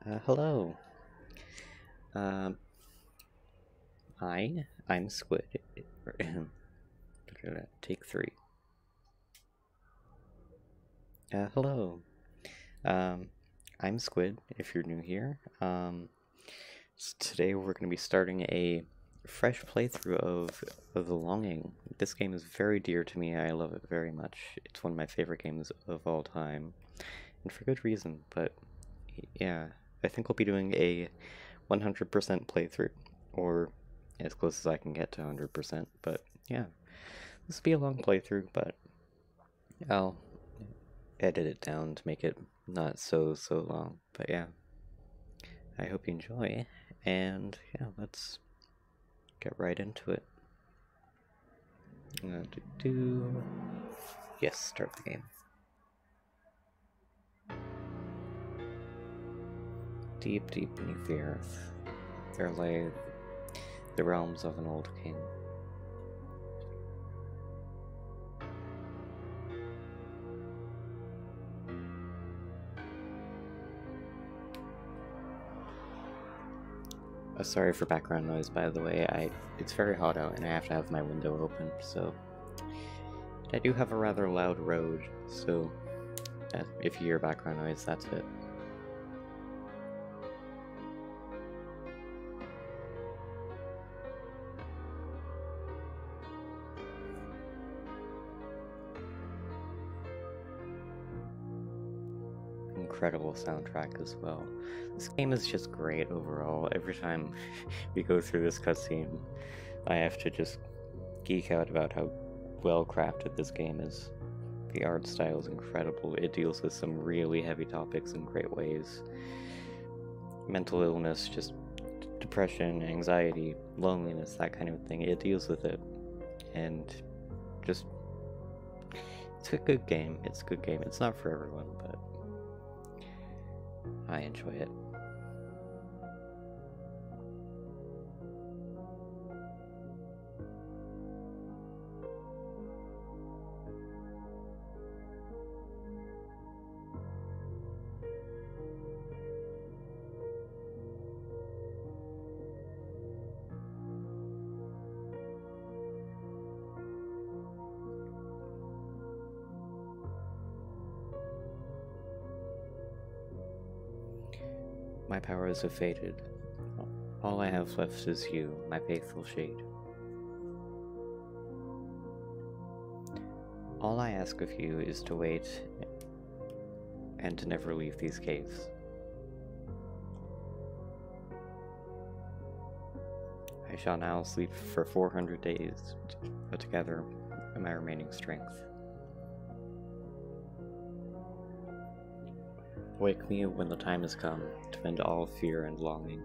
Hello. Um, I'm Squid. Take three. Hello. Um, I'm Squid, if you're new here. Today we're going to be starting a fresh playthrough of The Longing. This game is very dear to me. I love it very much. It's one of my favorite games of all time, and for good reason, but yeah, I think we'll be doing a 100% playthrough, or as close as I can get to 100%, but yeah, this will be a long playthrough, but I'll edit it down to make it not so long, but yeah, I hope you enjoy, and yeah, let's get right into it. Yes, start the game. Deep, deep beneath the earth, there lay the realms of an old king. Sorry for background noise, by the way. It's very hot out and I have to have my window open, so I do have a rather loud road, so if you hear background noise, that's it. Incredible soundtrack as well. This game is just great overall. Every time we go through this cutscene, I have to just geek out about how well crafted this game is. The art style is incredible. It deals with some really heavy topics in great ways. Mental illness, just depression, anxiety, loneliness, that kind of thing. It deals with it. And just, it's a good game. It's a good game. It's not for everyone, but I enjoy it. My powers have faded. All I have left is you, my faithful shade. All I ask of you is to wait and to never leave these caves. I shall now sleep for 400 days, but together in my remaining strength. Wake me when the time has come to end all fear and longing.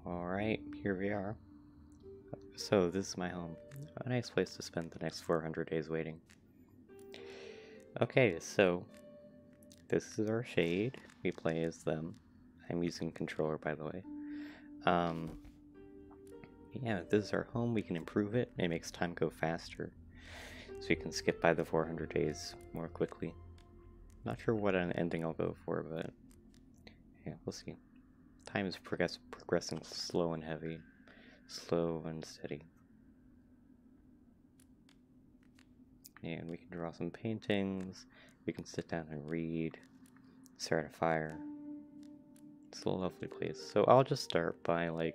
Alright, here we are. So, this is my home. A nice place to spend the next 400 days waiting. Okay, so this is our shade. We play as them. I'm using controller, by the way. Yeah, this is our home. We can improve it. It makes time go faster, so we can skip by the 400 days more quickly. Not sure what an ending I'll go for, but yeah, we'll see. Time is progressing slow and heavy, slow and steady. And we can draw some paintings. We can sit down and read, start a fire. It's a lovely place. So I'll just start by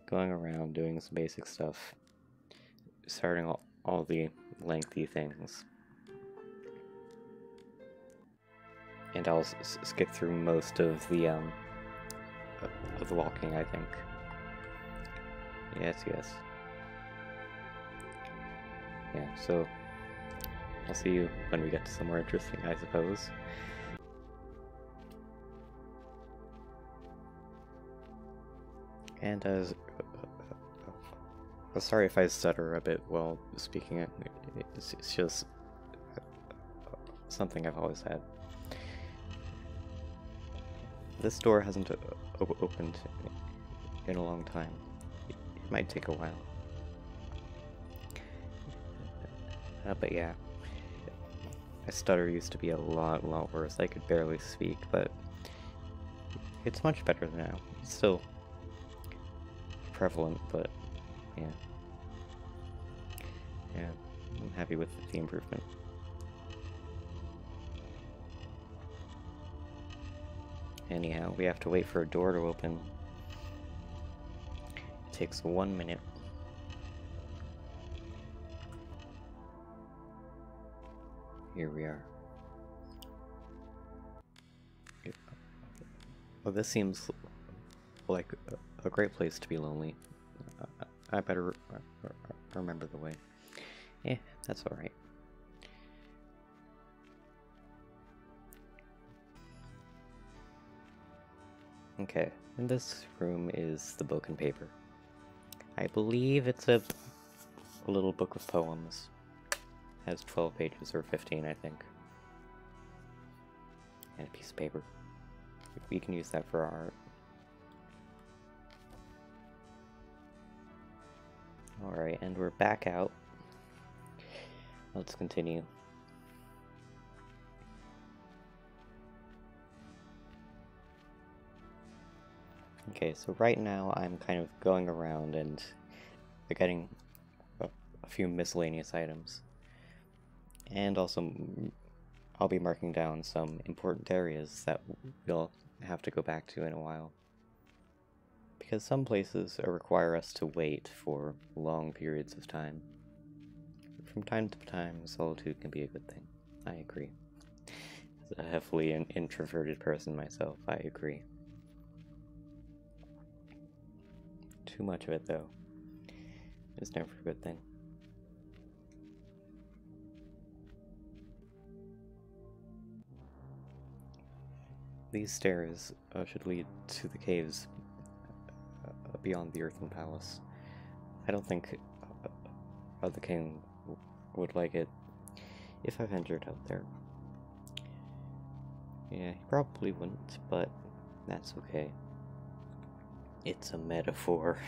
going around doing some basic stuff, starting all the lengthy things. And I'll skip through most of the walking, I think. Yes. Yeah, so I'll see you when we get to somewhere interesting, I suppose. And sorry if I stutter a bit while speaking. It's just something I've always had. This door hasn't opened in a long time. It might take a while. But yeah, my stutter used to be a lot worse. I could barely speak, but it's much better now. It's still prevalent, but yeah. Yeah, I'm happy with the improvement. Anyhow, we have to wait for a door to open. It takes 1 minute. Here we are. Well, this seems like a great place to be lonely. I better remember the way. Yeah, that's alright. Okay, in this room is the book and paper. I believe it's a little book of poems. It has 12 pages, or 15, I think. And a piece of paper. We can use that for art. Alright, and we're back out. Let's continue. Okay, so right now I'm kind of going around and getting a few miscellaneous items. And also, I'll be marking down some important areas that we'll have to go back to in a while. Because some places require us to wait for long periods of time. From time to time, solitude can be a good thing. I agree. As a heavily introverted person myself, I agree. Too much of it, though, is never a good thing. These stairs should lead to the caves beyond the Earthen Palace. I don't think the king would like it if I ventured out there. Yeah, he probably wouldn't, but that's okay. It's a metaphor.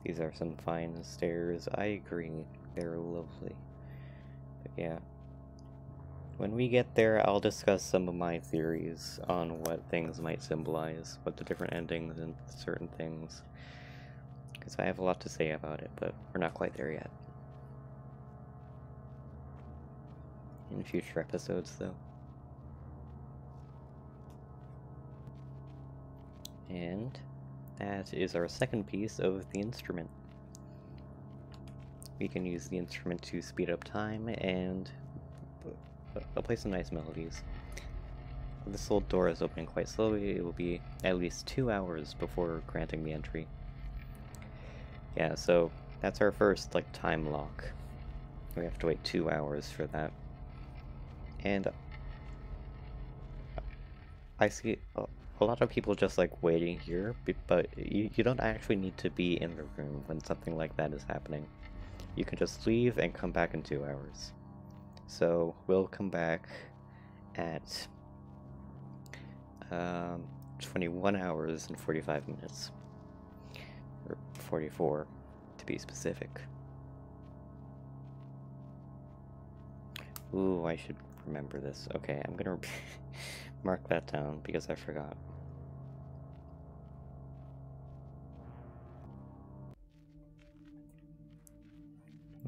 These are some fine stairs. I agree. They're lovely. But yeah. When we get there, I'll discuss some of my theories on what things might symbolize, what the different endings and certain things. Because I have a lot to say about it, but we're not quite there yet. In future episodes, though. And that is our second piece of the instrument. We can use the instrument to speed up time and play some nice melodies. This old door is opening quite slowly. It will be at least 2 hours before granting me entry. Yeah, so that's our first, like, time lock. We have to wait 2 hours for that. And I see a lot of people just like waiting here, but you don't actually need to be in the room when something like that is happening. You can just leave and come back in 2 hours. So we'll come back at 21 hours and 45 minutes. Or 44, to be specific. Ooh, I should remember this. Okay, I'm gonna mark that down because I forgot.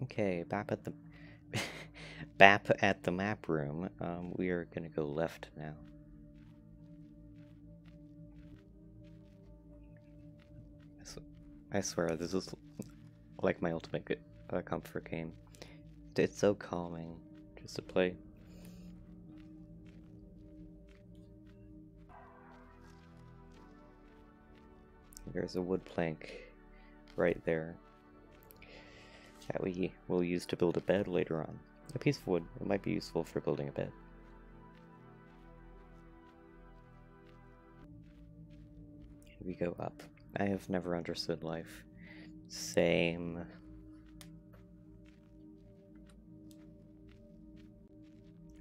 Okay, back at the back at the map room. We are gonna go left now. I swear, this is like my ultimate comfort game. It's so calming just to play. There's a wood plank right there that we will use to build a bed later on. A piece of wood. It might be useful for building a bed. Here we go up. I have never understood life. Same.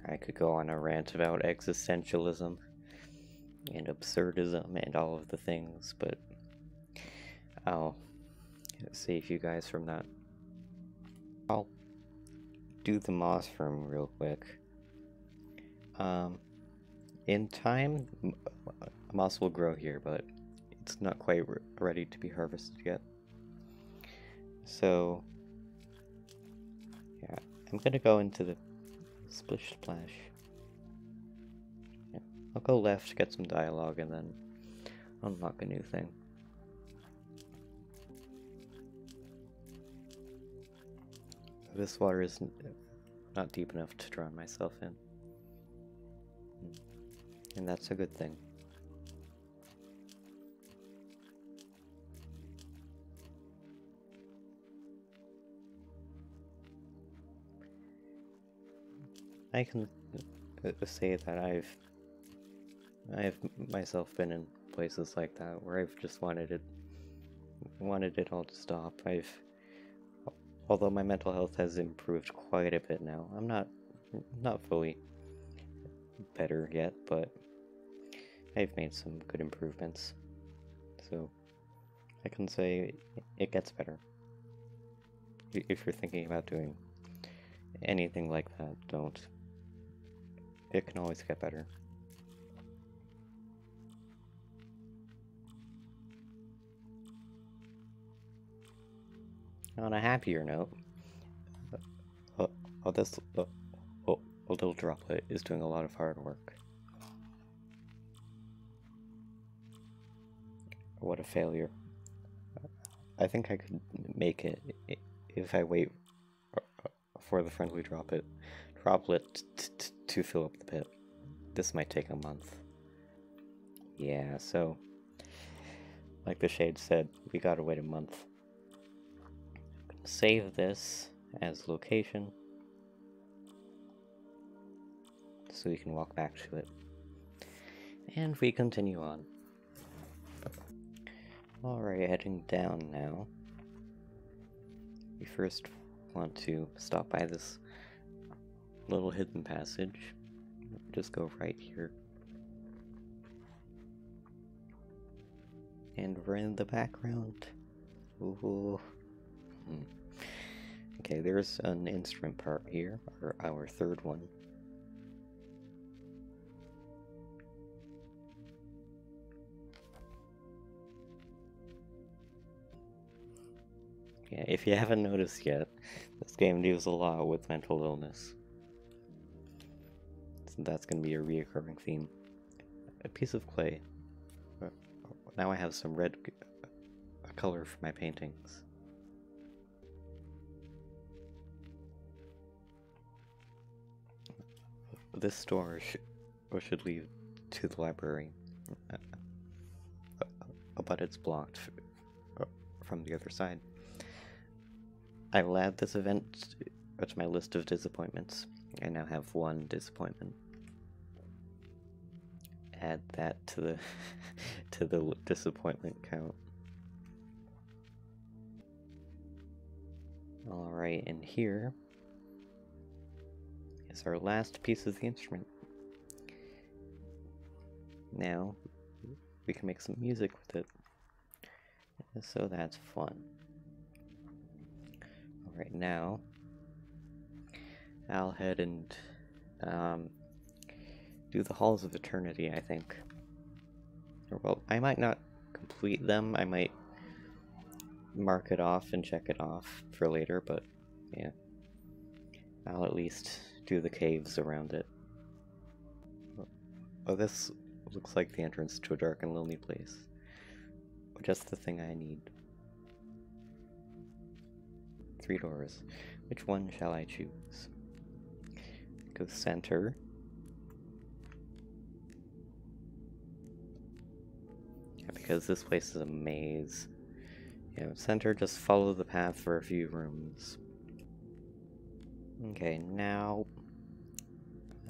I could go on a rant about existentialism. and absurdism and all of the things, but I'll save you guys from that. I'll do the moss farm real quick. In time, moss will grow here, but it's not quite ready to be harvested yet. So, yeah, I'm gonna go into the splish splash. Yeah, I'll go left, get some dialogue, and then unlock a new thing. This water is not deep enough to drown myself in. And that's a good thing. I can say that I've myself been in places like that where I've just wanted it all to stop. Although my mental health has improved quite a bit now. I'm not fully better yet, but I've made some good improvements. So I can say it gets better. If you're thinking about doing anything like that, don't. It can always get better. On a happier note, this little droplet is doing a lot of hard work. What a failure. I think I could make it if I wait for the friendly droplet to fill up the pit. This might take a month. Yeah, so like the Shade said, we gotta wait a month. I'm gonna save this as location so we can walk back to it. And we continue on. Alright, heading down now. We first want to stop by this little hidden passage. Just go right here. And we're in the background. Ooh. Okay, there's an instrument part here, or our third one. Yeah, if you haven't noticed yet, this game deals a lot with mental illness. So that's going to be a reoccurring theme. A piece of clay. Now I have some red color for my paintings. This door should lead to the library, but it's blocked from the other side. I will add this event to my list of disappointments. I now have one disappointment. Add that to the to the disappointment count. Alright, and here is our last piece of the instrument. Now we can make some music with it. So that's fun. Alright, now I'll head and do the Halls of Eternity, I think. Well, I might not complete them, I might mark it off and check it off for later, but yeah. I'll at least do the caves around it. Oh, this looks like the entrance to a dark and lonely place. Just the thing I need. 3 doors. Which one shall I choose? Go center. Yeah, because this place is a maze. Yeah, center, just follow the path for a few rooms. Okay, now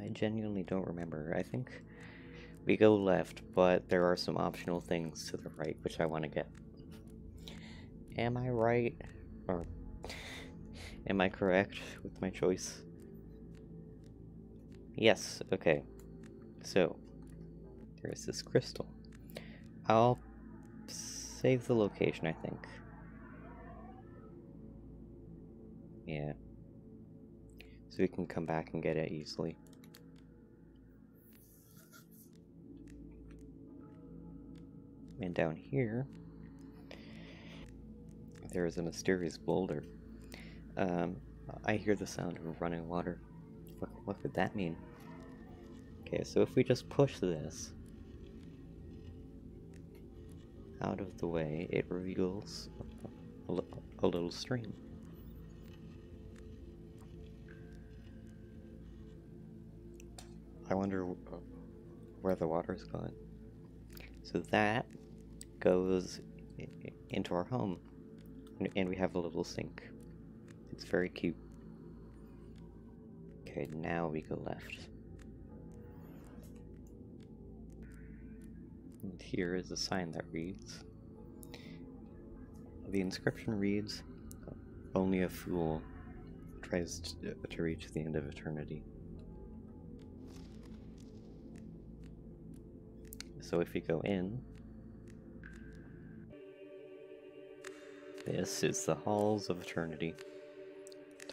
I genuinely don't remember. I think we go left, but there are some optional things to the right which I want to get. Am I right? Or am I correct with my choice? Yes, okay. So, Here's this crystal. I'll save the location, I think. Yeah. So we can come back and get it easily. And down here, there is a mysterious boulder. I hear the sound of running water. What could that mean? Okay, so if we just push this out of the way, it reveals a little stream. I wonder where the water's gone. So that goes into our home, and we have a little sink. It's very cute. Okay, now we go left. And here is a sign that reads, the inscription reads, only a fool tries to reach the end of eternity. So if we go in, this is the halls of eternity.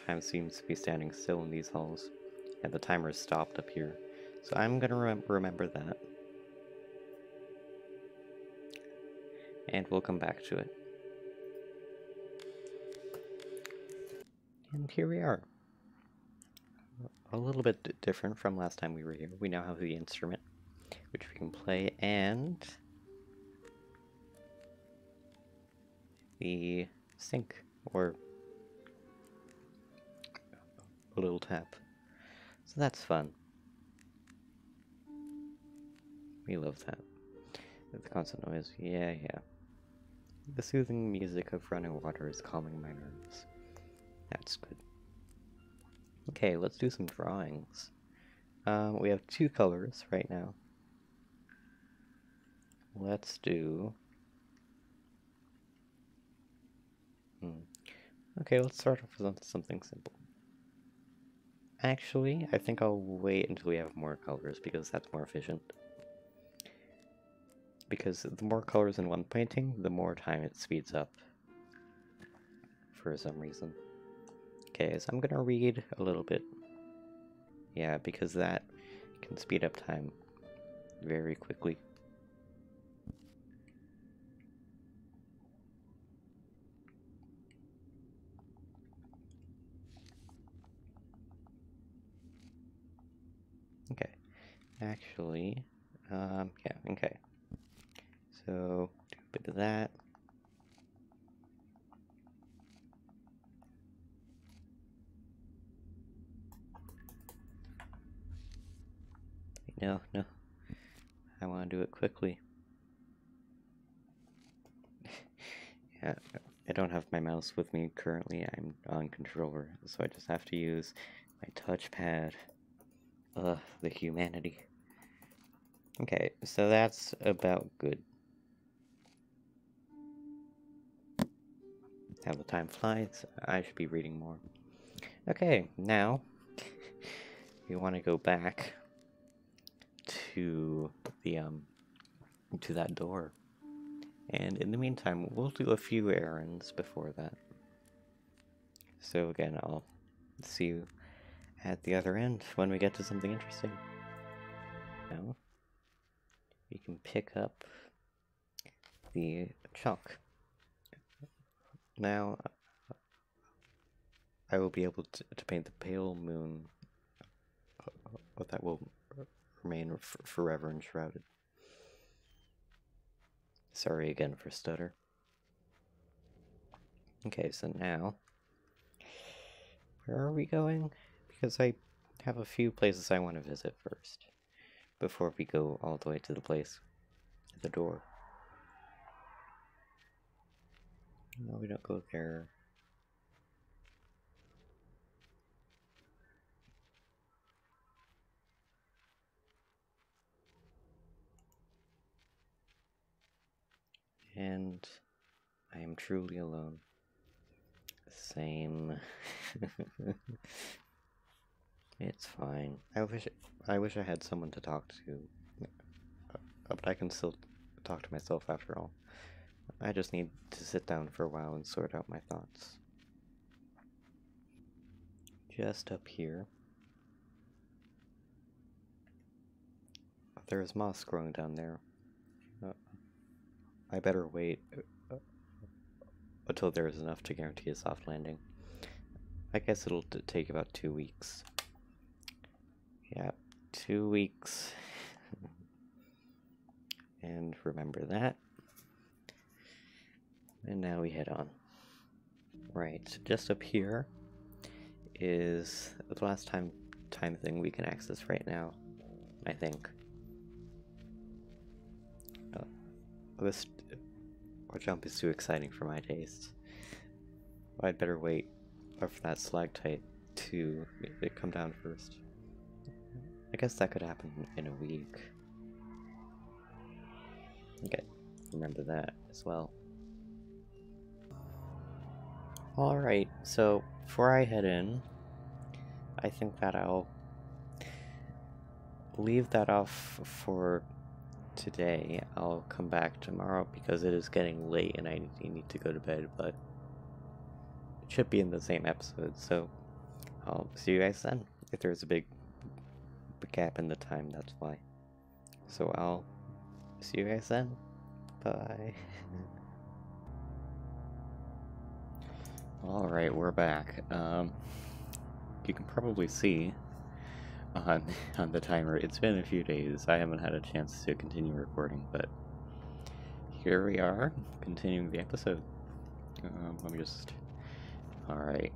Time seems to be standing still in these halls, and the timer is stopped up here. So I'm gonna remember that. And we'll come back to it. And here we are. A little bit different from last time we were here. We now have the instrument, which we can play, and the sink, or a little tap. So that's fun. We love that. The constant noise, yeah. The soothing music of running water is calming my nerves. That's good. Okay, let's do some drawings. We have 2 colors right now. Let's do... Okay, let's start off with something simple. Actually, I think I'll wait until we have more colors, because that's more efficient. Because the more colors in one painting, the more time it speeds up. For some reason. Okay, so I'm gonna read a little bit. Yeah, because that can speed up time very quickly. Okay, actually, yeah, okay. So, do a bit of that. No, I want to do it quickly. Yeah, I don't have my mouse with me currently. I'm on controller, so I just have to use my touchpad. Ugh, the humanity. Okay, so that's about good. How the time flies. I should be reading more. Okay, now we want to go back to the to that door. And in the meantime, we'll do a few errands before that. So again, I'll see you at the other end when we get to something interesting. Now, we can pick up the chalk. Now, I will be able to paint the pale moon, but that will remain forever enshrouded. Sorry again for stutter. Okay, so now, where are we going? Because I have a few places I want to visit first, before we go all the way to the place at the door. No, we don't go there. And I am truly alone. Same. It's fine. I wish I had someone to talk to. but I can still talk to myself after all. I just need to sit down for a while and sort out my thoughts. Just up here, there's moss growing down there. I better wait until there is enough to guarantee a soft landing. I guess it'll take about 2 weeks. Yeah, 2 weeks. And remember that. And now we head on. Right, just up here is the last time thing we can access right now, I think. This jump is too exciting for my taste. I'd better wait for that stalactite to come down first. I guess that could happen in a week. Okay, remember that as well. Alright, so before I head in, I think that I'll leave that off for today. I'll come back tomorrow because it is getting late and I need to go to bed, but it should be in the same episode, so I'll see you guys then. If there's a big gap in the time, that's why. So I'll see you guys then. Bye. Alright, we're back. You can probably see on the timer, it's been a few days. I haven't had a chance to continue recording, but here we are, continuing the episode. Let me just... Alright.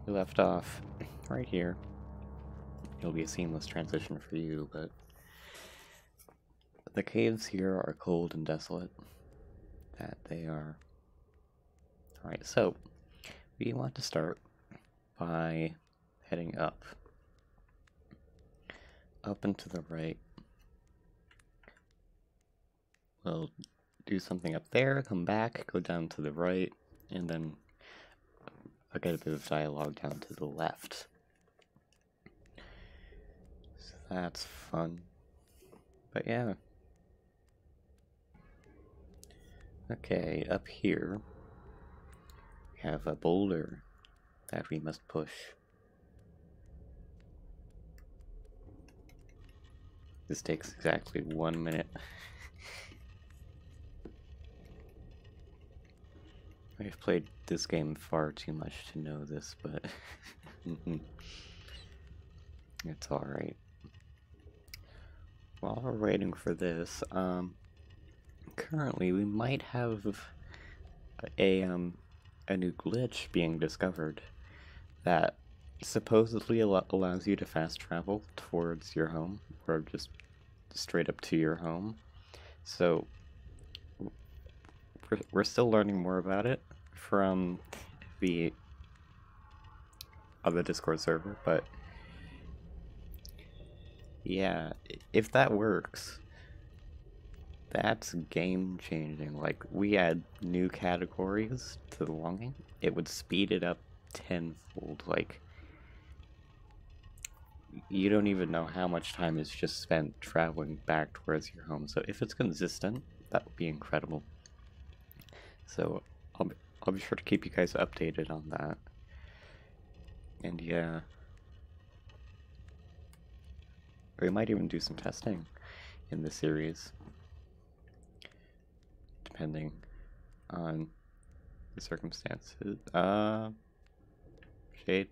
We left off right here. It'll be a seamless transition for you, but the caves here are cold and desolate. That they are. Alright, so we want to start by heading up. Up and to the right. We'll do something up there, come back, go down to the right, and then I'll get a bit of dialogue down to the left. So that's fun. But yeah. Okay, up here we have a boulder that we must push. This takes exactly 1 minute. I've played this game far too much to know this, but it's alright. While we're waiting for this, currently we might have a new glitch being discovered that supposedly allows you to fast travel towards your home, or just straight up to your home. So we're still learning more about it from the other Discord server, but yeah, if that works, that's game changing. Like, we add new categories to the longing, it would speed it up tenfold. Like, you don't even know how much time is just spent traveling back towards your home. So if it's consistent, that would be incredible. So I'll be sure to keep you guys updated on that. And yeah, we might even do some testing in the series, depending on the circumstances. Shade.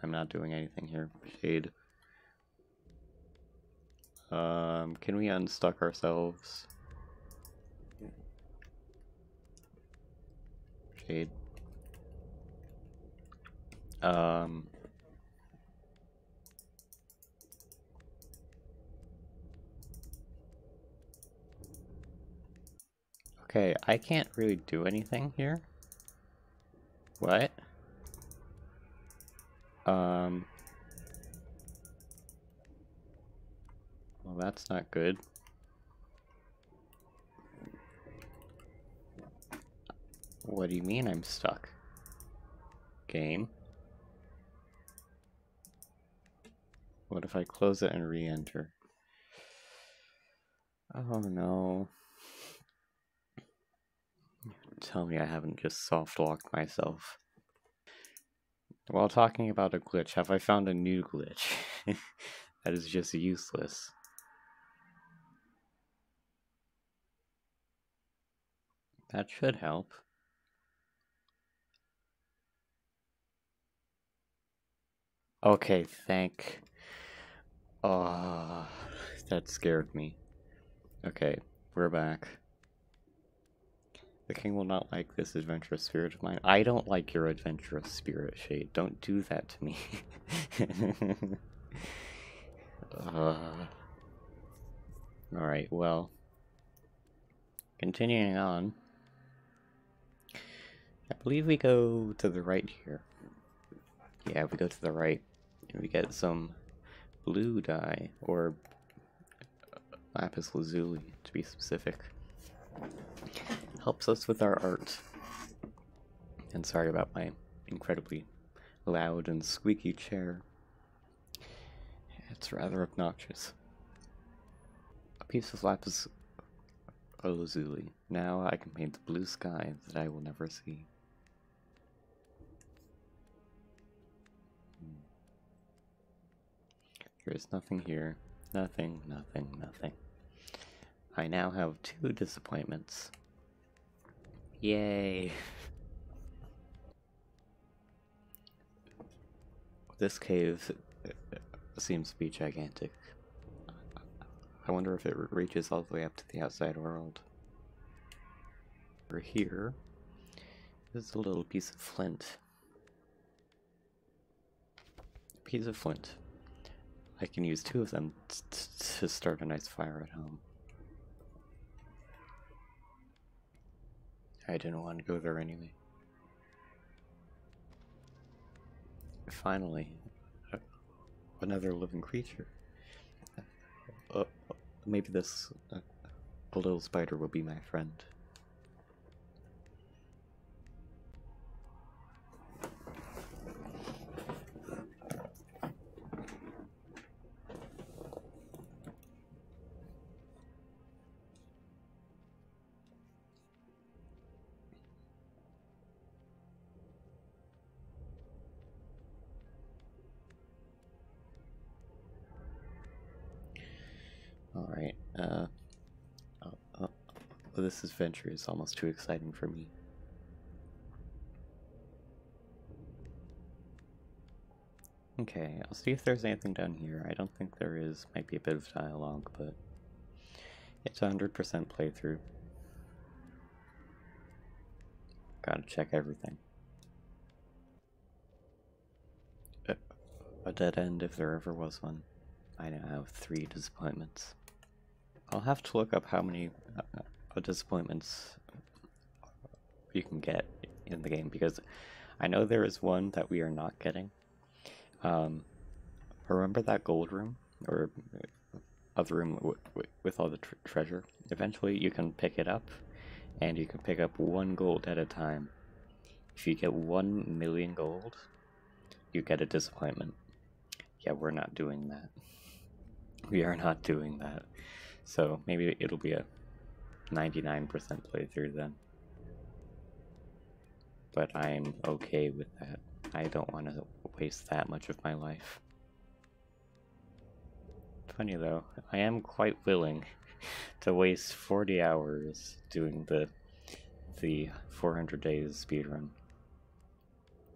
I'm not doing anything here. Shade. Can we unstuck ourselves? Shade. Okay, I can't really do anything here. What? Well, that's not good. What do you mean I'm stuck? Game? What if I close it and re-enter? Oh no. Tell me I haven't just soft-locked myself. While talking about a glitch, have I found a new glitch? That is just useless. That should help. Okay, thank... Oh, that scared me. Okay, we're back. The king will not like this adventurous spirit of mine. I don't like your adventurous spirit, Shade. Don't do that to me. Alright, well. Continuing on. I believe we go to the right here. Yeah, we go to the right. And we get some blue dye, or lapis lazuli, to be specific. Helps us with our art. And sorry about my incredibly loud and squeaky chair. It's rather obnoxious. A piece of lapis lazuli. Now I can paint the blue sky that I will never see. There is nothing here. Nothing, nothing, nothing. I now have 2 disappointments. Yay! This cave seems to be gigantic. I wonder if it reaches all the way up to the outside world. Over here is a little piece of flint. A piece of flint. I can use 2 of them to start a nice fire at home. I didn't want to go there anyway. Finally, another living creature. Maybe this little spider will be my friend. Alright, this adventure is almost too exciting for me. Okay, I'll see if there's anything down here. I don't think there is. Might be a bit of dialogue, but it's a 100% playthrough. Gotta check everything. A dead end if there ever was one. I now have 3 disappointments. I'll have to look up how many disappointments you can get in the game, because I know there is one that we are not getting. Remember that gold room? Or other room with all the treasure? Eventually you can pick it up, and you can pick up 1 gold at a time. If you get 1 million gold, you get a disappointment. Yeah, we're not doing that. We are not doing that. So maybe it'll be a 99% playthrough then. But I'm okay with that. I don't want to waste that much of my life. Funny though, I am quite willing to waste 40 hours doing the 400 days speedrun.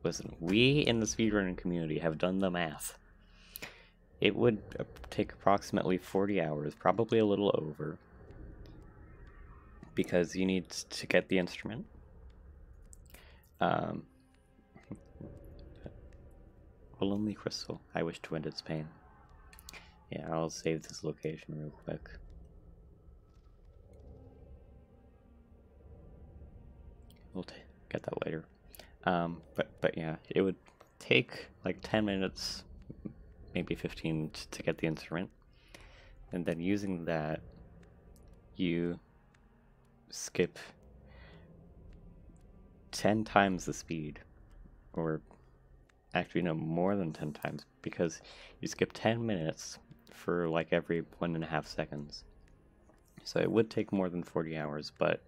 Listen, we in the speedrunning community have done the math. It would take approximately 40 hours, probably a little over, because you need to get the instrument. A lonely crystal. I wish to end its pain. Yeah, I'll save this location real quick. We'll get that later. But yeah, it would take like 10 minutes, maybe 15 to get the instrument. And then using that, you skip 10 times the speed, or Actually, no, more than 10 times, because you skip 10 minutes for like every 1.5 seconds. So it would take more than 40 hours, but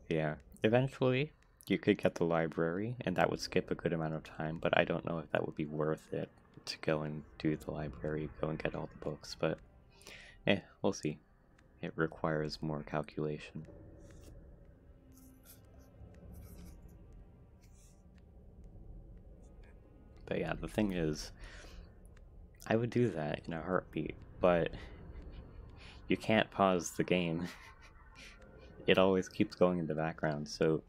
yeah, eventually you could get the library, and that would skip a good amount of time, but I don't know if that would be worth it to go and do the library, go and get all the books, but we'll see. It requires more calculation. But yeah, the thing is, I would do that in a heartbeat, but you can't pause the game. It always keeps going in the background, so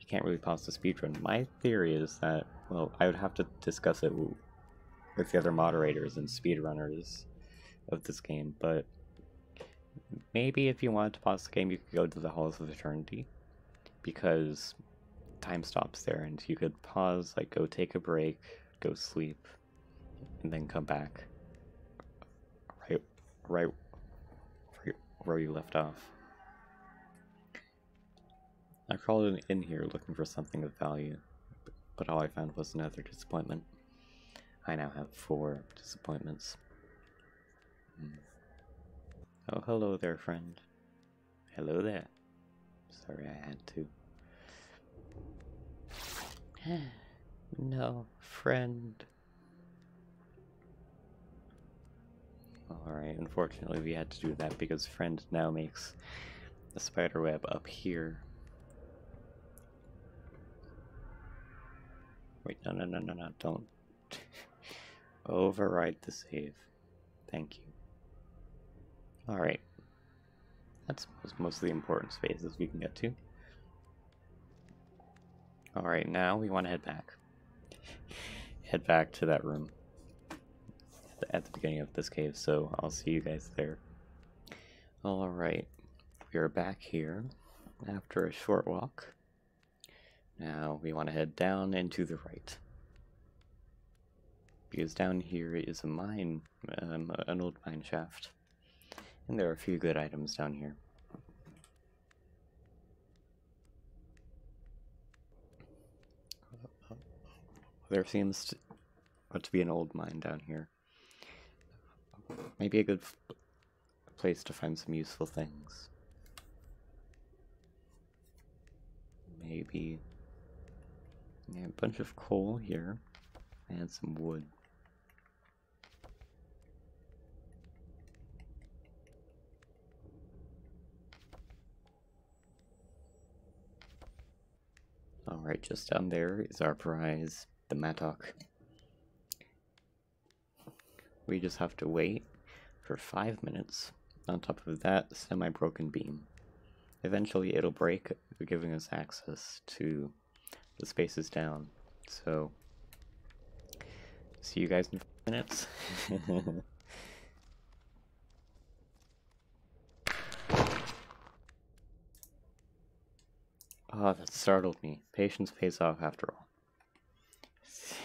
you can't really pause the speedrun. My theory is that, well, I would have to discuss it with the other moderators and speedrunners of this game, but maybe if you wanted to pause the game, you could go to the Halls of Eternity, because time stops there, and you could pause, like go take a break, go sleep, and then come back right where you left off. I crawled in here looking for something of value, but all I found was another disappointment. I now have 4 disappointments. Oh, hello there, friend. Hello there. Sorry, I had to. No, friend. Alright, unfortunately we had to do that because friend now makes a spider web up here. Wait, no, don't. Override the save. Thank you. Alright. That's most of the important spaces we can get to. Alright, now we want to head back. Head back to that room at the beginning of this cave, so I'll see you guys there. Alright, we are back here after a short walk. Now we want to head down and to the right, because down here is a mine, an old mine shaft, and there are a few good items down here. There seems to be an old mine down here. Maybe a good place to find some useful things. Maybe a bunch of coal here and some wood. Alright, just down there is our prize, the mattock. We just have to wait for 5 minutes on top of that semi-broken beam. Eventually it'll break, giving us access to the spaces down. So, see you guys in 5 minutes. Oh, that startled me. Patience pays off after all.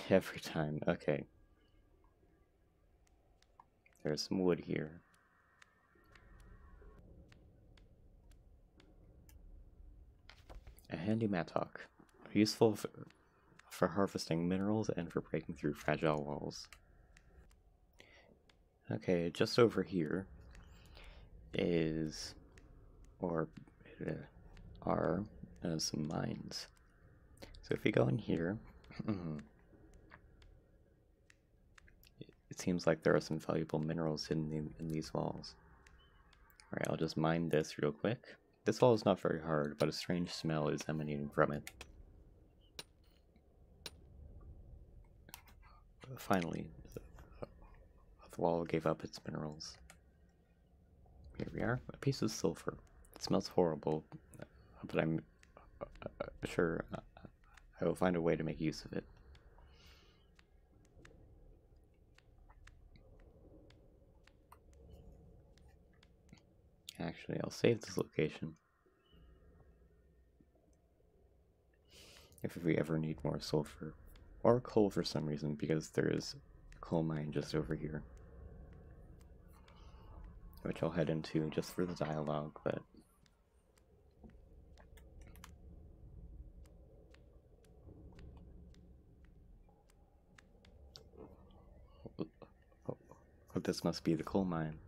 Every time. Okay. There's some wood here. A handy mattock. Useful for harvesting minerals and for breaking through fragile walls. Okay, just over here is, or are some mines. So if we go in here, it seems like there are some valuable minerals hidden in these walls. Alright, I'll just mine this real quick. This wall is not very hard, but a strange smell is emanating from it. Finally, the wall gave up its minerals. Here we are, a piece of sulfur. It smells horrible, but I'm sure I will find a way to make use of it. Actually, I'll save this location if we ever need more sulfur, or coal for some reason, because there is a coal mine just over here, which I'll head into just for the dialogue, but this must be the coal mine.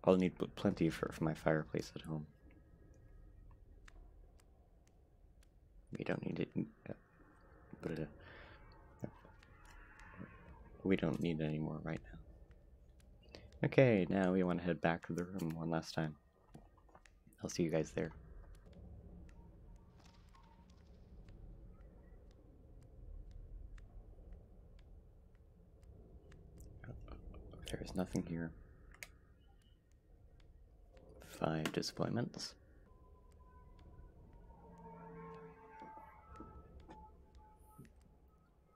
I'll need plenty for my fireplace at home. We don't need it. We don't need it anymore right now. Okay, now we want to head back to the room one last time. I'll see you guys there. There is nothing here. 5 disappointments.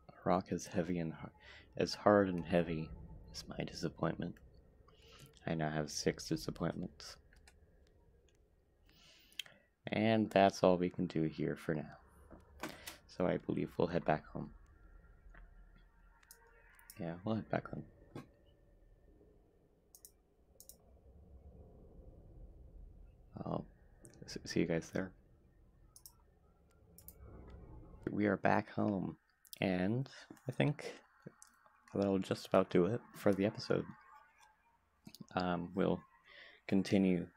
A rock as heavy and as hard and heavy as my disappointment. I now have 6 disappointments. And that's all we can do here for now. So I believe we'll head back home. Yeah, we'll head back home. I'll see you guys there. We are back home, and I think that'll just about do it for the episode. We'll continue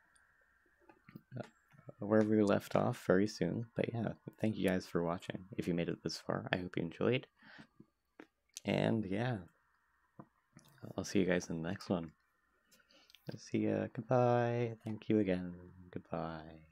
wherever we left off very soon. But yeah, thank you guys for watching. If you made it this far, I hope you enjoyed. And yeah, I'll see you guys in the next one. See ya. Goodbye. Thank you again. Goodbye.